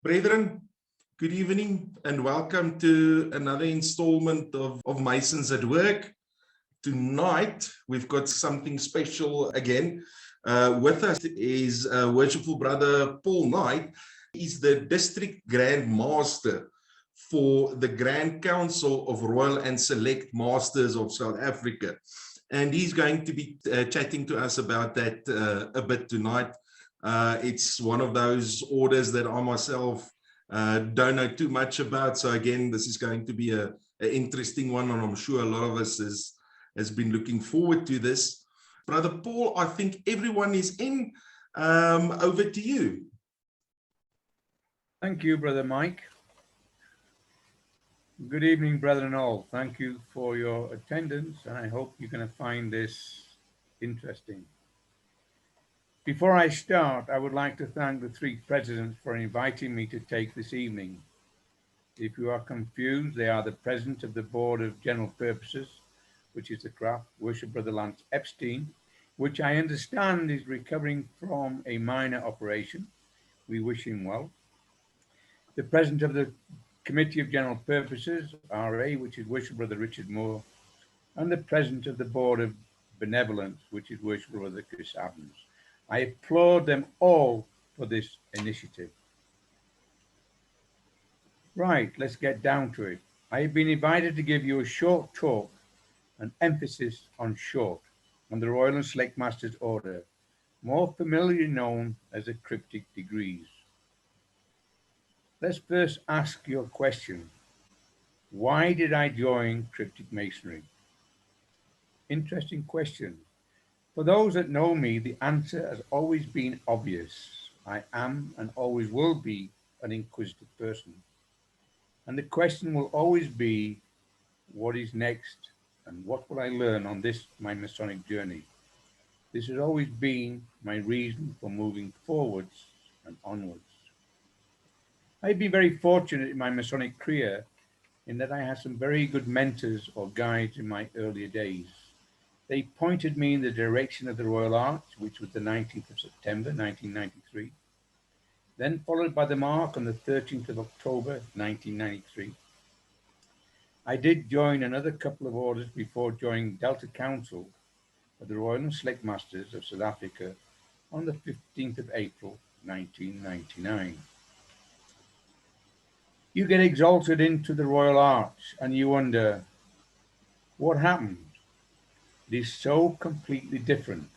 Brethren, good evening and welcome to another installment of Masons at Work. Tonight, we've got something special again. With us is worshipful brother Paul Knight. He's the District Grand Master for the Grand Council of Royal and Select Masters of South Africa. And he's going to be chatting to us about that a bit tonight. It's one of those orders that I myself don't know too much about. So again, this is going to be an interesting one, and I'm sure a lot of us has been looking forward to this. Brother Paul, I think everyone is in. Over to you. Thank you, Brother Mike. Good evening, brethren all. Thank you for your attendance, and I hope you're going to find this interesting. Before I start, I would like to thank the three presidents for inviting me to take this evening. If you are confused, they are the president of the Board of General Purposes, which is the craft, Worship Brother Lance Epstein, which I understand is recovering from a minor operation. We wish him well. The president of the Committee of General Purposes, RA, which is Worship Brother Richard Moore, and the president of the Board of Benevolence, which is Worship Brother Chris Adams. I applaud them all for this initiative. Right, let's get down to it. I have been invited to give you a short talk, an emphasis on short, on the Royal and Select Masters Order, more familiarly known as the Cryptic Degrees. Let's first ask your question. Why did I join Cryptic Masonry? Interesting question. For those that know me, the answer has always been obvious. I am and always will be an inquisitive person. And the question will always be, what is next and what will I learn on this, my Masonic journey? This has always been my reason for moving forwards and onwards. I've been very fortunate in my Masonic career in that I had some very good mentors or guides in my earlier days. They pointed me in the direction of the Royal Arch, which was the 19th of September, 1993, then followed by the Mark on the 13th of October, 1993. I did join another couple of orders before joining Delta Council of the Royal and Select Masters of South Africa on the 15th of April, 1999. You get exalted into the Royal Arch and you wonder, what happened? It is so completely different.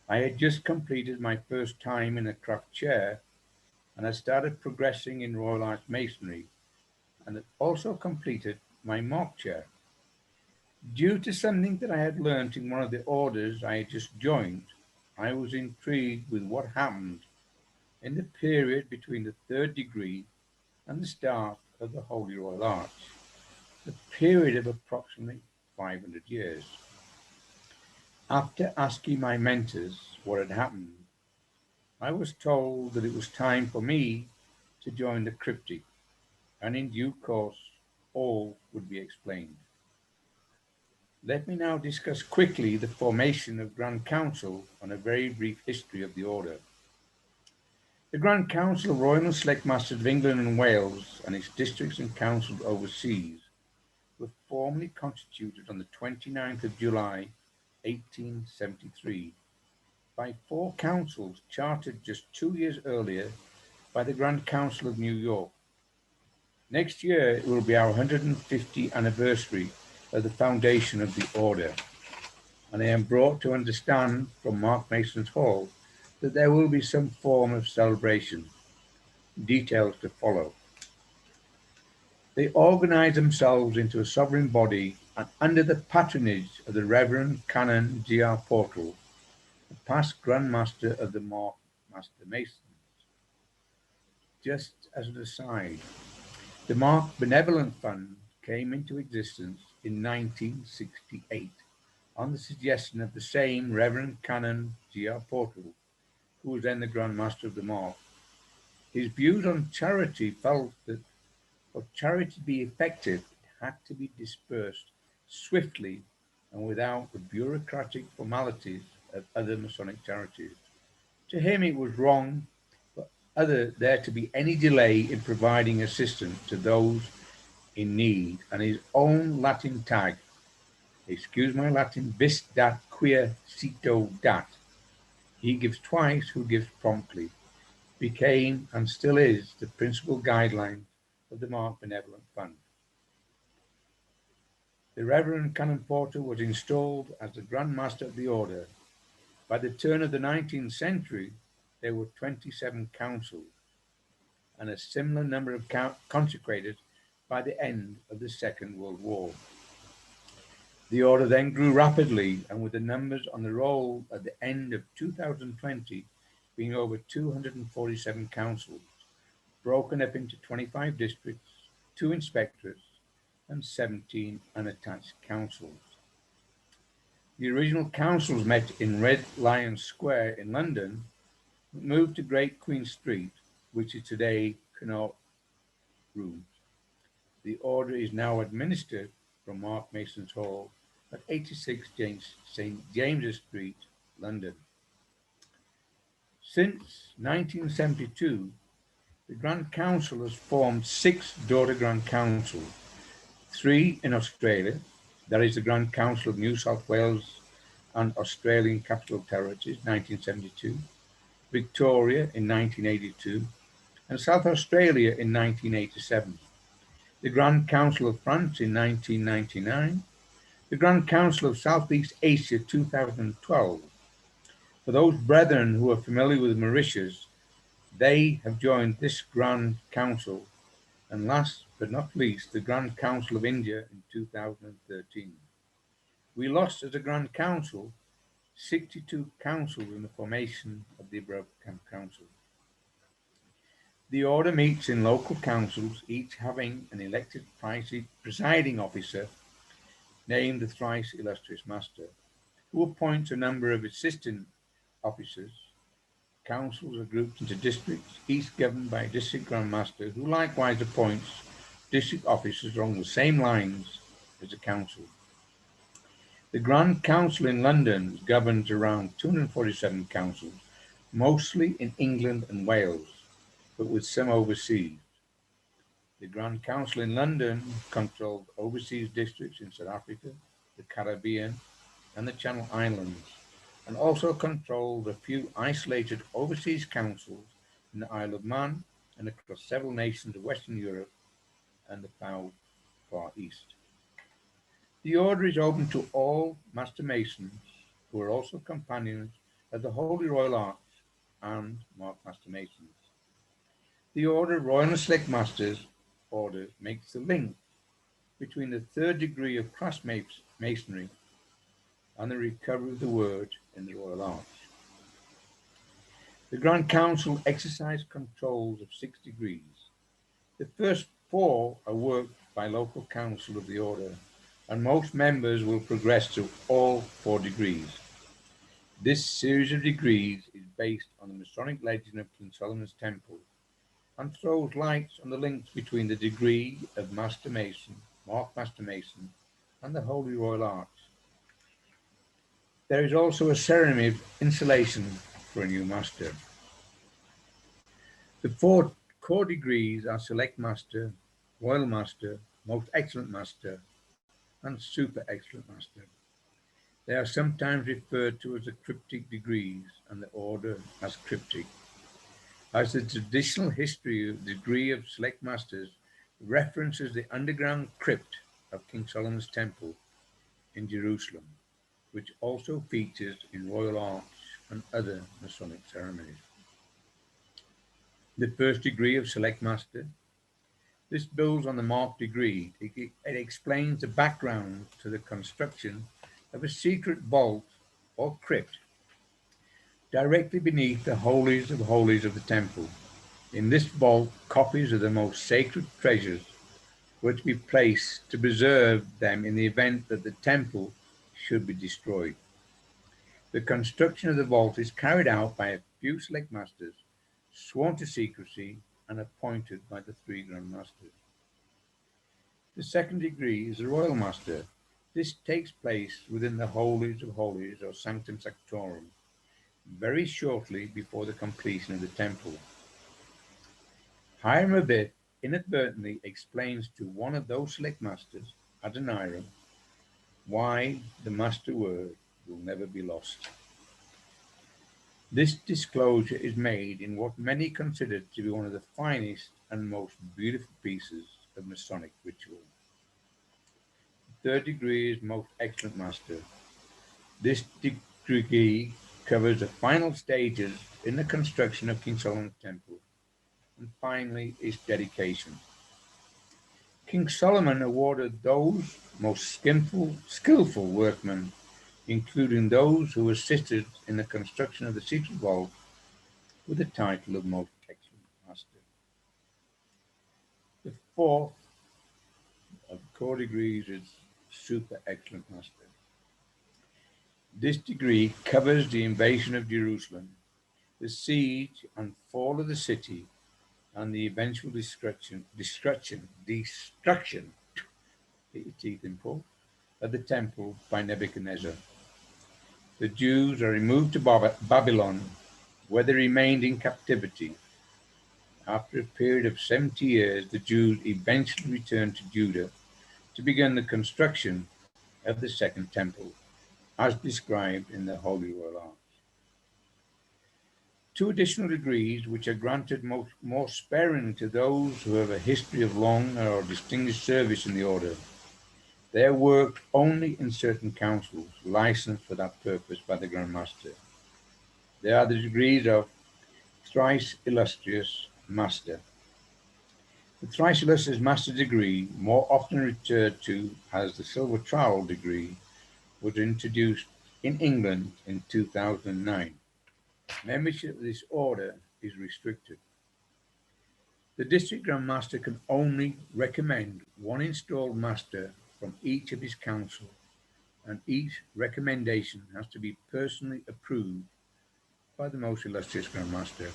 I had just completed my first time in a craft chair and I started progressing in Royal Arch Masonry and had also completed my mock chair. Due to something that I had learned in one of the orders I had just joined, I was intrigued with what happened in the period between the third degree and the start of the Holy Royal Arch, the period of approximately 500 years. After asking my mentors what had happened, I was told that it was time for me to join the Cryptic, and in due course, all would be explained. Let me now discuss quickly the formation of Grand Council and a very brief history of the order. The Grand Council of Royal and Select Masters of England and Wales and its districts and councils overseas were formally constituted on the 29th of July 1873 by four councils chartered just 2 years earlier by the Grand Council of New York. Next year it will be our 150th anniversary of the foundation of the order, and I am brought to understand from Mark Mason's Hall that there will be some form of celebration. Details to follow. They organize themselves into a sovereign body and under the patronage of the Reverend Canon G.R. Portal, the past Grand Master of the Mark Master Masons. Just as an aside, the Mark Benevolent Fund came into existence in 1968 on the suggestion of the same Reverend Canon G.R. Portal, who was then the Grand Master of the Mark. His views on charity felt that for charity to be effective, it had to be dispersed swiftly and without the bureaucratic formalities of other Masonic charities. To him, it was wrong for there to be any delay in providing assistance to those in need, and his own Latin tag, excuse my Latin, vis dat quia cito dat, he gives twice who gives promptly, became and still is the principal guideline of the Mark Benevolent Fund. The Reverend Canon Porter was installed as the Grand Master of the Order. By the turn of the 19th century, there were 27 councils, and a similar number of consecrated by the end of the Second World War. The order then grew rapidly, and with the numbers on the roll at the end of 2020 being over 247 councils, broken up into 25 districts, 2 inspectorates, and 17 unattached councils. The original councils met in Red Lion Square in London, moved to Great Queen Street, which is today Connaught Rooms. The order is now administered from Mark Mason's Hall at 86 St. James's Street, London. Since 1972, the Grand Council has formed 6 daughter Grand Councils, 3 in Australia, that is the Grand Council of New South Wales and Australian Capital Territories, 1972, Victoria in 1982, and South Australia in 1987, the Grand Council of France in 1999, the Grand Council of Southeast Asia 2012. For those brethren who are familiar with Mauritius, they have joined this Grand Council, and last but not least, the Grand Council of India in 2013. We lost as a Grand Council 62 councils in the formation of the above council. The order meets in local councils, each having an elected presiding officer, named the thrice illustrious master, who appoints a number of assistant officers. Councils are grouped into districts, each governed by a district grand master, who likewise appoints district officers along the same lines as the council. The Grand Council in London governs around 247 councils, mostly in England and Wales, but with some overseas. The Grand Council in London controlled overseas districts in South Africa, the Caribbean, and the Channel Islands, and also controlled a few isolated overseas councils in the Isle of Man and across several nations of Western Europe and the Far East. The order is open to all Master Masons who are also companions of the Holy Royal Arch and Mark Master Masons. The Order of Royal and Select Masters order makes the link between the 3rd degree of cross masonry and the recovery of the word in the Royal Arch. The Grand Council exercise controls of 6 degrees. The first 4 are worked by local council of the order, and most members will progress to all 4 degrees. This series of degrees is based on the Masonic legend of King Solomon's Temple and throws light on the links between the degree of Master Mason, Mark Master Mason, and the Holy Royal Arch. There is also a ceremony of installation for a new master. The 4 core degrees are Select Master, Royal Master, Most Excellent Master, and Super Excellent Master. They are sometimes referred to as the cryptic degrees and the order as cryptic, as the traditional history of the degree of Select Masters references the underground crypt of King Solomon's Temple in Jerusalem, which also features in Royal Arch and other Masonic ceremonies. The first degree of Select Master. This builds on the Mark degree. It explains the background to the construction of a secret vault or crypt directly beneath the holies of the temple. In this vault, copies of the most sacred treasures were to be placed to preserve them in the event that the temple should be destroyed. The construction of the vault is carried out by a few Select Masters, sworn to secrecy and appointed by the 3 Grand Masters. The second degree is the Royal Master. This takes place within the Holies of Holies or Sanctum Sanctorum, very shortly before the completion of the temple. Hiram Abiff inadvertently explains to one of those select masters, Adoniram, why the master word will never be lost. This disclosure is made in what many consider to be one of the finest and most beautiful pieces of Masonic ritual. The third degree is Most Excellent Master. This degree covers the final stages in the construction of King Solomon's temple, and finally its dedication. King Solomon awarded those most skillful workmen, including those who assisted in the construction of the secret vault, with the title of Most Excellent Master. The fourth of the core degrees is Super Excellent Master. This degree covers the invasion of Jerusalem, the siege and fall of the city, and the eventual destruction, get your teeth in, Paul, of the temple by Nebuchadnezzar. The Jews are removed to Babylon, where they remained in captivity. After a period of 70 years, the Jews eventually returned to Judah to begin the construction of the Second Temple, as described in the Holy Royal Arch. Two additional degrees, which are granted more sparingly to those who have a history of long or distinguished service in the order. They are worked only in certain councils, licensed for that purpose by the Grand Master. They are the degrees of Thrice Illustrious Master. The Thrice Illustrious Master degree, more often referred to as the Silver Trowel degree, was introduced in England in 2009. Membership of this order is restricted. The District Grand Master can only recommend one installed master from each of his council, and each recommendation has to be personally approved by the Most Illustrious Grand Master.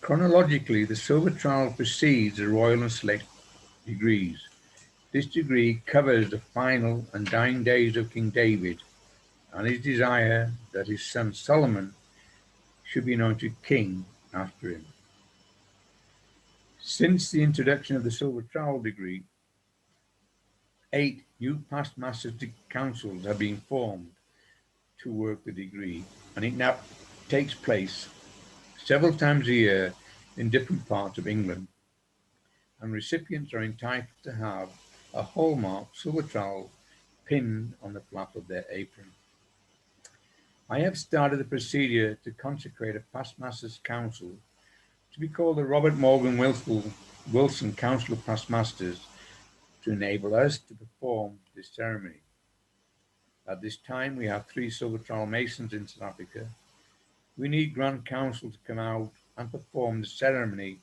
Chronologically, the Silver Trowel precedes the Royal and Select degrees. This degree covers the final and dying days of King David and his desire that his son Solomon should be anointed king after him. Since the introduction of the Silver Trowel degree, 8 new past masters councils have been formed to work the degree, and it now takes place several times a year in different parts of England, and recipients are entitled to have a hallmark silver trowel pinned on the flap of their apron. I have started the procedure to consecrate a past masters council to be called the Robert Morgan Wilson Council of Past Masters, to enable us to perform this ceremony. At this time, we have 3 silver trowel masons in South Africa. We need Grand Council to come out and perform the ceremony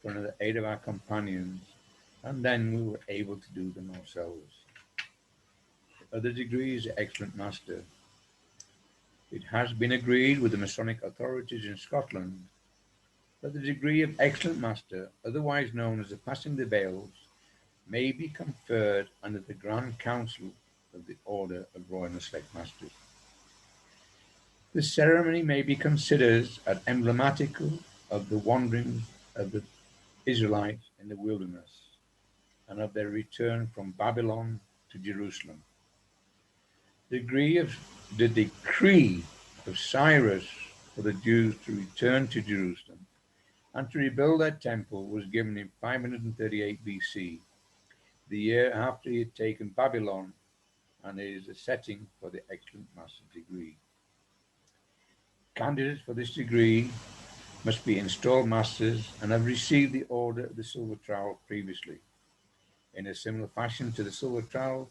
for another 8 of our companions, and then we were able to do them ourselves. The other degree is Excellent Master. It has been agreed with the Masonic authorities in Scotland that the degree of Excellent Master, otherwise known as the Passing the Veils, may be conferred under the Grand Council of the Order of Royal and Select Masters. The ceremony may be considered as emblematical of the wanderings of the Israelites in the wilderness and of their return from Babylon to Jerusalem. The decree of Cyrus for the Jews to return to Jerusalem and to rebuild their temple was given in 538 BC, the year after he had taken Babylon, and it is the setting for the Excellent Master degree. Candidates for this degree must be installed masters and have received the order of the Silver Trowel previously. In a similar fashion to the Silver Trowel,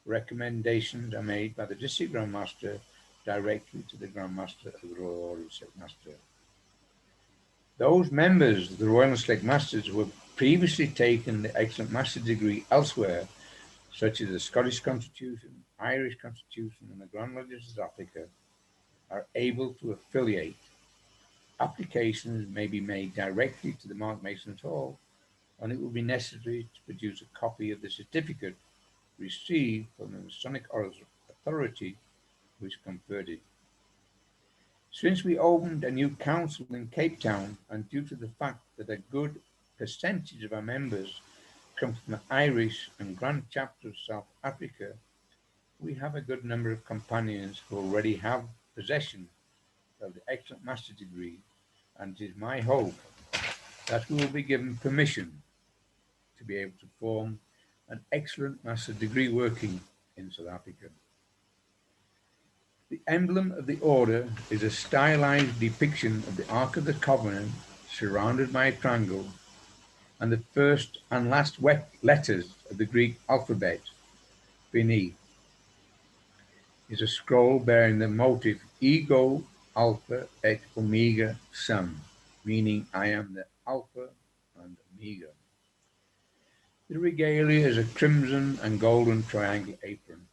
recommendations are made by the District Grand Master directly to the Grand Master of the Royal Order of Select Master. Those members of the Royal and Select Masters who have previously taken the Excellent Master degree elsewhere, such as the Scottish Constitution, Irish Constitution, and the Grand Lodges of South Africa, are able to affiliate. Applications may be made directly to the Mark Masons Hall, and it will be necessary to produce a copy of the certificate received from the Masonic Authority which conferred it. Since we opened a new council in Cape Town, and due to the fact that a good percentage of our members come from the Irish and Grand Chapter of South Africa, we have a good number of companions who already have possession of the excellent master degree, and it is my hope that we will be given permission to be able to form an excellent master degree working in South Africa. The emblem of the order is a stylized depiction of the Ark of the Covenant surrounded by a triangle, and the first and last letters of the Greek alphabet beneath is a scroll bearing the motif Ego Alpha et Omega Sum, meaning I am the Alpha and Omega. The regalia is a crimson and golden triangle apron.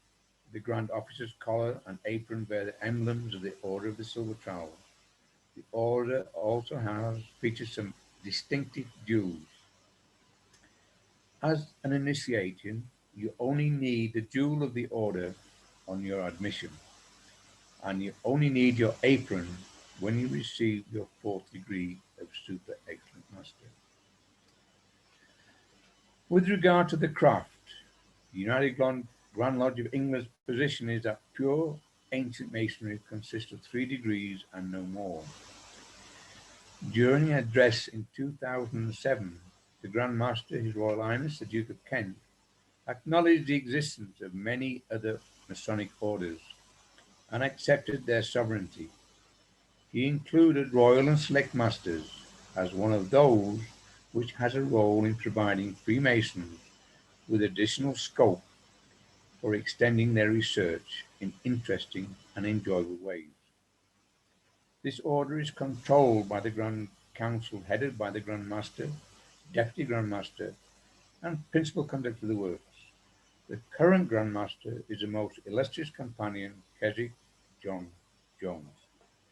The Grand Officer's collar and apron bear the emblems of the Order of the Silver Trowel. The Order also features some distinctive jewels. As an initiation, you only need the jewel of the Order on your admission, and you only need your apron when you receive your 4th degree of Super Excellent Master. With regard to the craft, the United Grand Lodge of England's position is that pure ancient masonry consists of 3 degrees and no more. During an address in 2007, the Grand Master, His Royal Highness the Duke of Kent, acknowledged the existence of many other Masonic orders and accepted their sovereignty. He included Royal and Select Masters as one of those which has a role in providing Freemasons with additional scope for extending their research in interesting and enjoyable ways. This order is controlled by the Grand Council headed by the Grand Master, Deputy Grand Master, and Principal Conductor of the Works. The current Grand Master is the most illustrious companion, Keswick John Jones,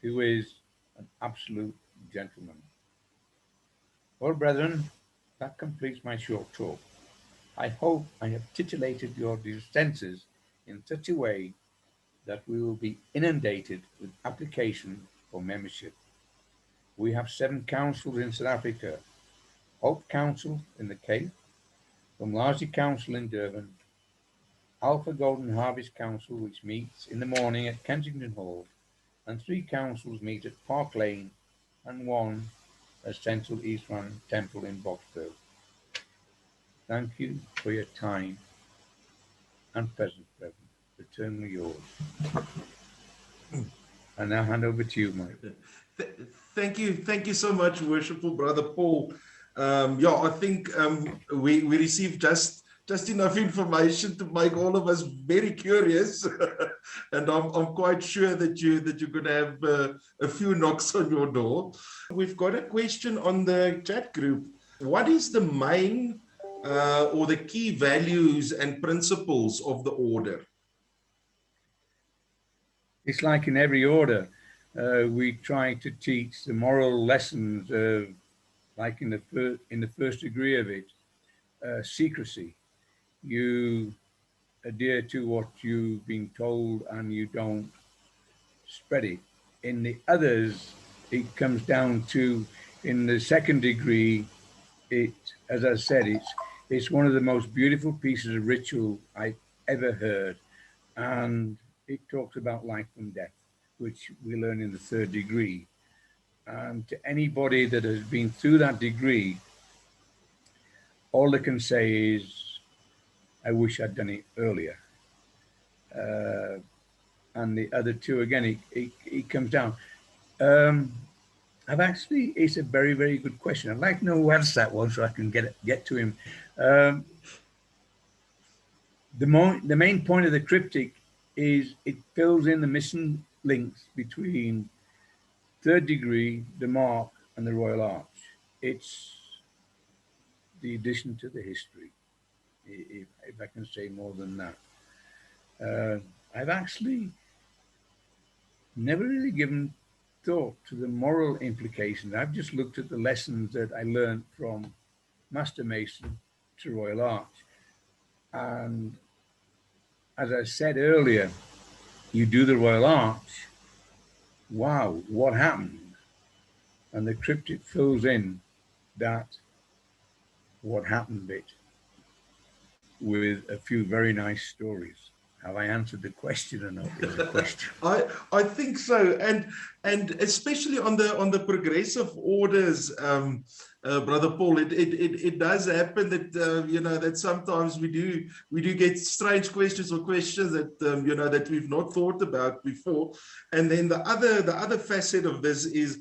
who is an absolute gentleman. Well, brethren, that completes my short talk. I hope I have titillated your senses in such a way that we will be inundated with application for membership. We have 7 councils in South Africa: Hope Council in the Cape, Umlazi Council in Durban, Alpha Golden Harvest Council, which meets in the morning at Kensington Hall, and 3 councils meet at Park Lane, and 1 at Central East Rand Temple in Boxburg. Thank you for your time and presence, brethren. Eternally yours. And now hand over to you, Mike. Thank you so much, worshipful brother Paul. I think we received just enough information to make all of us very curious, and I'm quite sure that you're going to have a few knocks on your door. We've got a question on the chat group. What is the main or the key values and principles of the order? It's like in every order, we try to teach the moral lessons of, like in the first degree of it, secrecy. You adhere to what you've been told and you don't spread it. In the others, it comes down to, in the 2nd degree, as I said, it's one of the most beautiful pieces of ritual I've ever heard, and it talks about life and death, which we learn in the 3rd degree. And to anybody that has been through that degree, all they can say is, I wish I'd done it earlier. And the other 2, again, it comes down. It's a very, very good question. I'd like to know who asked that one so I can get to him. The main point of the triptych is it fills in the missing links between 3rd degree, the mark, and the Royal Arch. It's the addition to the history, if I can say more than that. I've actually never really given thought to the moral implications. I've just looked at the lessons that I learned from Master Mason to Royal Arch. And as I said earlier, you do the Royal Arch, wow, what happened? And the cryptic fills in that what happened bit with a few very nice stories. Have I answered the question or not? Is the question. I think so, and especially on the progressive orders, Brother Paul, it does happen that you know, that sometimes we do get strange questions or questions that you know, that we've not thought about before. And then the other facet of this is,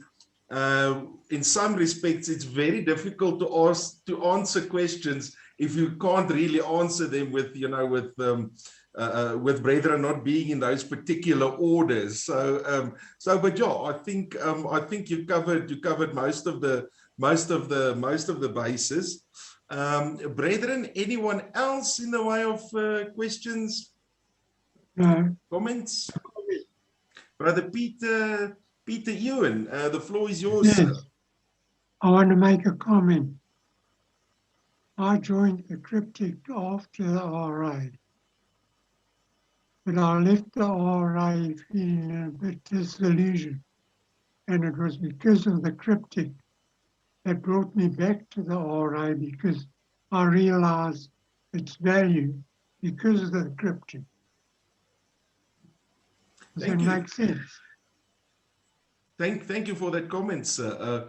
in some respects, it's very difficult to answer questions if you can't really answer them with, you know, with brethren not being in those particular orders. So but yeah, I think you covered most of the bases. Brethren, anyone else in the way of questions, No. comments? Brother Peter Ewan, the floor is yours. Yes. Sir. I want to make a comment. I joined the cryptic after the RA, but I left the RA feeling a bit disillusioned, and it was because of the cryptic that brought me back to the RA, because I realized its value because of the cryptic. Does that make sense? Thank you for that comment, sir.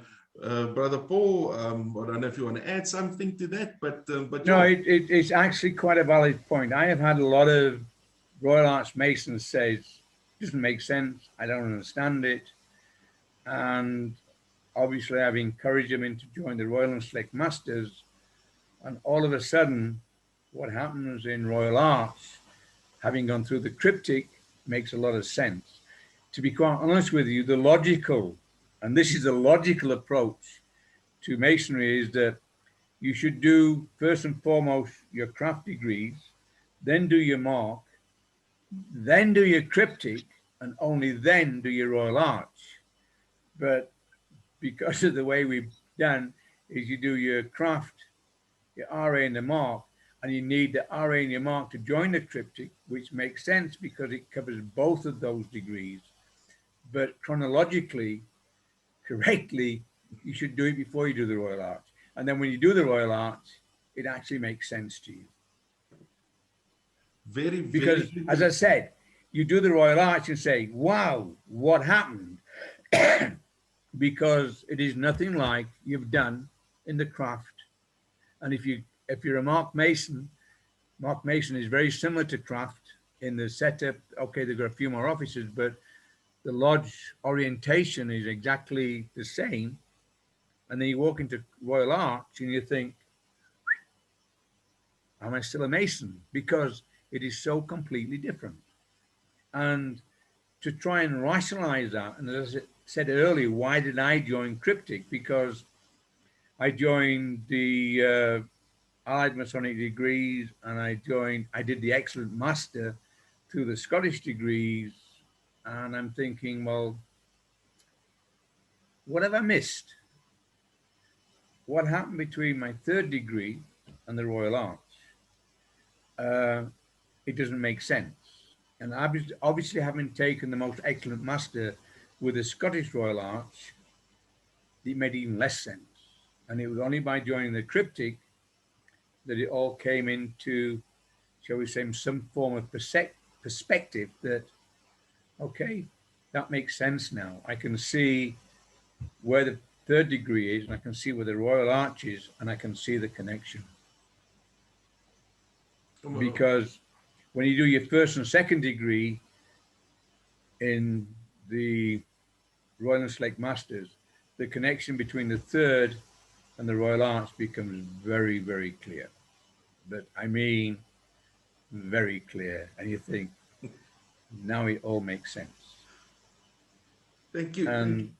Brother Paul, I don't know if you want to add something to that, but No, yeah. it's actually quite a valid point. I have had a lot of Royal Arch Masons say it doesn't make sense, I don't understand it, and obviously I've encouraged them to join the Royal and Select Masters, and all of a sudden what happens in Royal Arch, having gone through the cryptic, makes a lot of sense. To be quite honest with you, the logical, and this is a logical approach to Masonry, is that you should do first and foremost your craft degrees, then do your mark, then do your cryptic, and only then do your Royal Arch. But because of the way we've done, is you do your craft, your RA and the mark, and you need the RA and your mark to join the cryptic, which makes sense because it covers both of those degrees. But chronologically, correctly, you should do it before you do the Royal Arch. And then when you do the Royal Arch, it actually makes sense to you. Because, as I said, you do the Royal Arch and say, wow, what happened? Because it is nothing like you've done in the craft. And if you're a Mark Mason is very similar to craft in the setup. Okay, they've got a few more officers, but the lodge orientation is exactly the same. And then you walk into Royal Arch and you think, am I still a Mason? Because it is so completely different. And to try and rationalize that, and as I said earlier, why did I join cryptic? Because I joined the Allied Masonic degrees, and I did the Excellent Master through the Scottish degrees, and I'm thinking, well, what have I missed? What happened between my third degree and the Royal Arch? It doesn't make sense. And obviously having taken the Most Excellent Master with the Scottish Royal Arch, it made even less sense. And it was only by joining the cryptic that it all came into, shall we say, some form of perspective that, okay, that makes sense now. I can see where the third degree is, and I can see where the Royal Arch is, and I can see the connection. Because when you do your first and second degree in the Royal and Select Masters, the connection between the third and the Royal Arch becomes very, very clear. But I mean, very clear. And you think, now it all makes sense. Thank you. And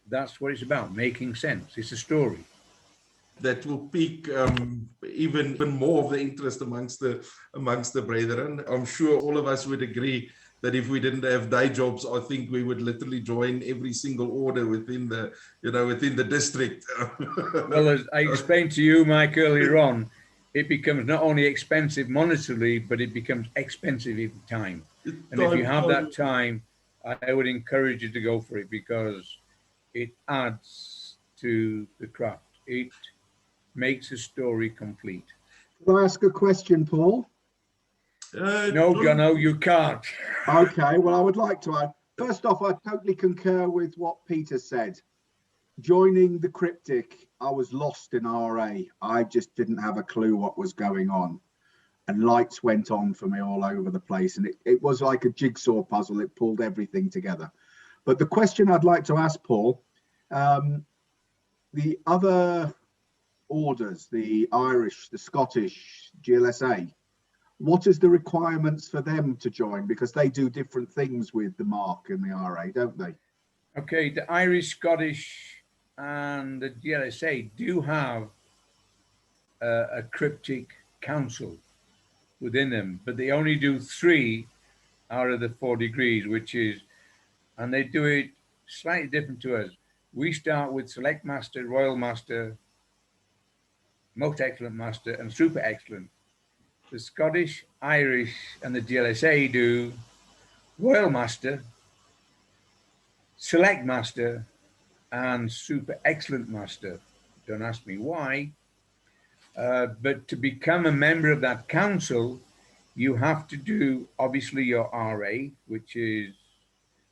that's what it's about, making sense. It's a story. That will pique even more of the interest amongst the brethren. I'm sure all of us would agree that if we didn't have day jobs, I think we would literally join every single order within the district. Well, as I explained to you, Mike, earlier on, it becomes not only expensive monetarily, but it becomes expensive in time. And if you have that time I would encourage you to go for it because it adds to the craft. It makes a story complete. Can I ask a question, Paul? No, Jono, you can't. Okay, well, I would like to add. First off, I totally concur with what Peter said. Joining the cryptic, I was lost in RA. I just didn't have a clue what was going on. And lights went on for me all over the place. And it was like a jigsaw puzzle. It pulled everything together. But the question I'd like to ask Paul, the other orders, the Irish, the Scottish, GLSA, what is the requirements for them to join? Because they do different things with the mark and the RA, don't they? Okay, the Irish, Scottish, and the GLSA do have a cryptic council within them, but they only do 3 out of the 4 degrees, which is, and they do it slightly different to us. We start with Select Master, Royal Master, Most Excellent Master, and Super Excellent. The Scottish, Irish, and the GLSA do Royal Master, Select Master, and Super Excellent Master. Don't ask me why. But to become a member of that council, you have to do obviously your RA, which is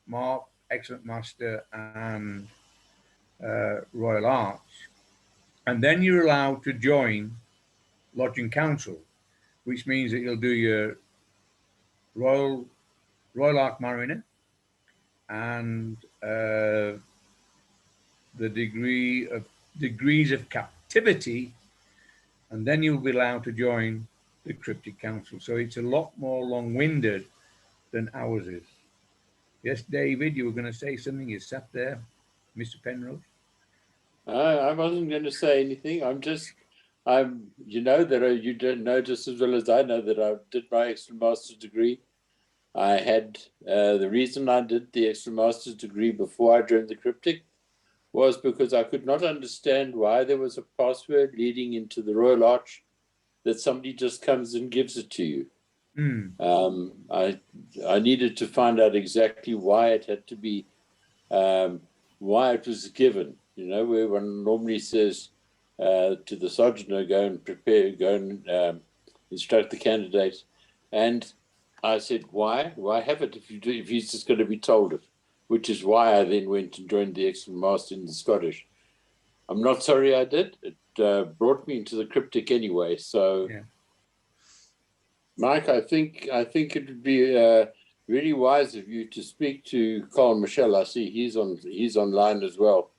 Mark, Excellent Master, and Royal Arch. And then you're allowed to join Lodging Council, which means that you'll do your Royal Arch Mariner and the degrees of captivity, and then you'll be allowed to join the Cryptic Council. So it's a lot more long-winded than ours is. Yes, David, you were going to say something. You sat there, Mr. Penrose. I wasn't going to say anything. You know that you don't know just as well as I know that I did my extra master's degree. I had the reason I did the extra master's degree before I joined the Cryptic was because I could not understand why there was a password leading into the Royal Arch that somebody just comes and gives it to you. I needed to find out exactly why it had to be, why it was given. You know, where one normally says to the sergeant, go and prepare, go and instruct the candidate. And I said, why? Why have it if he's just going to be told it? Which is why I then went and joined the Excellent Master in the Scottish. I'm not sorry I did. It brought me into the Cryptic anyway. So, yeah. Mike, I think it would be really wise of you to speak to Carl Michel. I see he's online as well,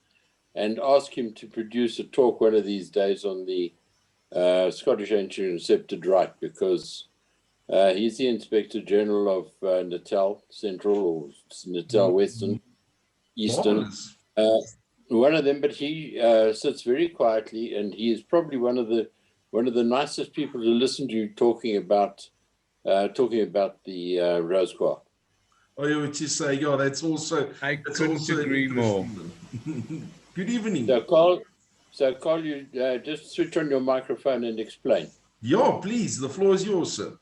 and ask him to produce a talk one of these days on the Scottish Ancient and Accepted Rite, because he's the Inspector General of Natal Central or Natal Western, Eastern. One of them, but he sits very quietly, and he is probably one of the nicest people to listen to talking about the Rose Quark. Oh, yeah, which is yeah, that's also. I couldn't agree more. Good evening. So Carl, you just switch on your microphone and explain. Yeah, please. The floor is yours, sir.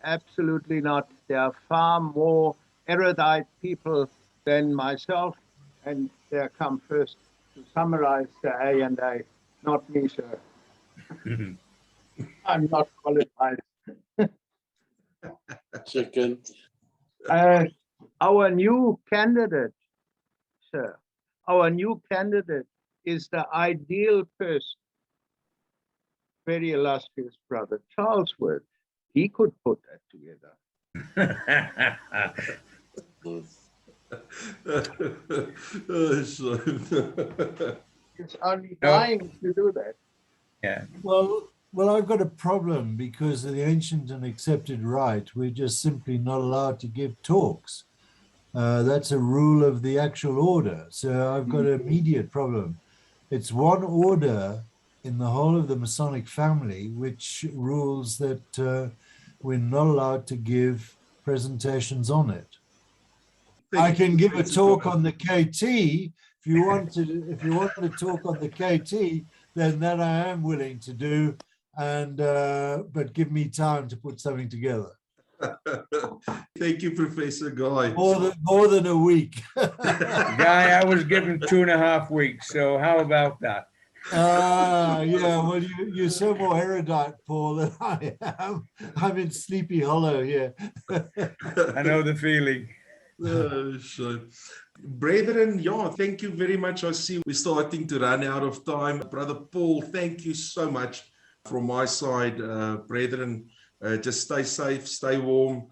Absolutely not. There are far more erudite people than myself, and they come first to summarize the A&A, not me, sir. I'm not qualified. Chicken. Our new candidate, sir, is the ideal person. Very illustrious brother Charlesworth. He could put that together. It's only dying to do that. Yeah. Well, I've got a problem because of the Ancient and Accepted Rite. We're just simply not allowed to give talks. That's a rule of the actual order. So I've got an immediate problem. It's one order in the whole of the Masonic family which rules that we're not allowed to give presentations on it. I can give a talk on the KT if you want to talk on the KT, then that I am willing to do, and but give me time to put something together. Thank you, Professor Guy. More than a week. Guy, I was given 2.5 weeks, so how about that? Yeah, well, you're so more erudite, Paul, than I am. I'm in Sleepy Hollow here. I know the feeling. So, brethren, yeah, thank you very much. I see we're starting to run out of time. Brother Paul, thank you so much from my side. Brethren, just stay safe, stay warm.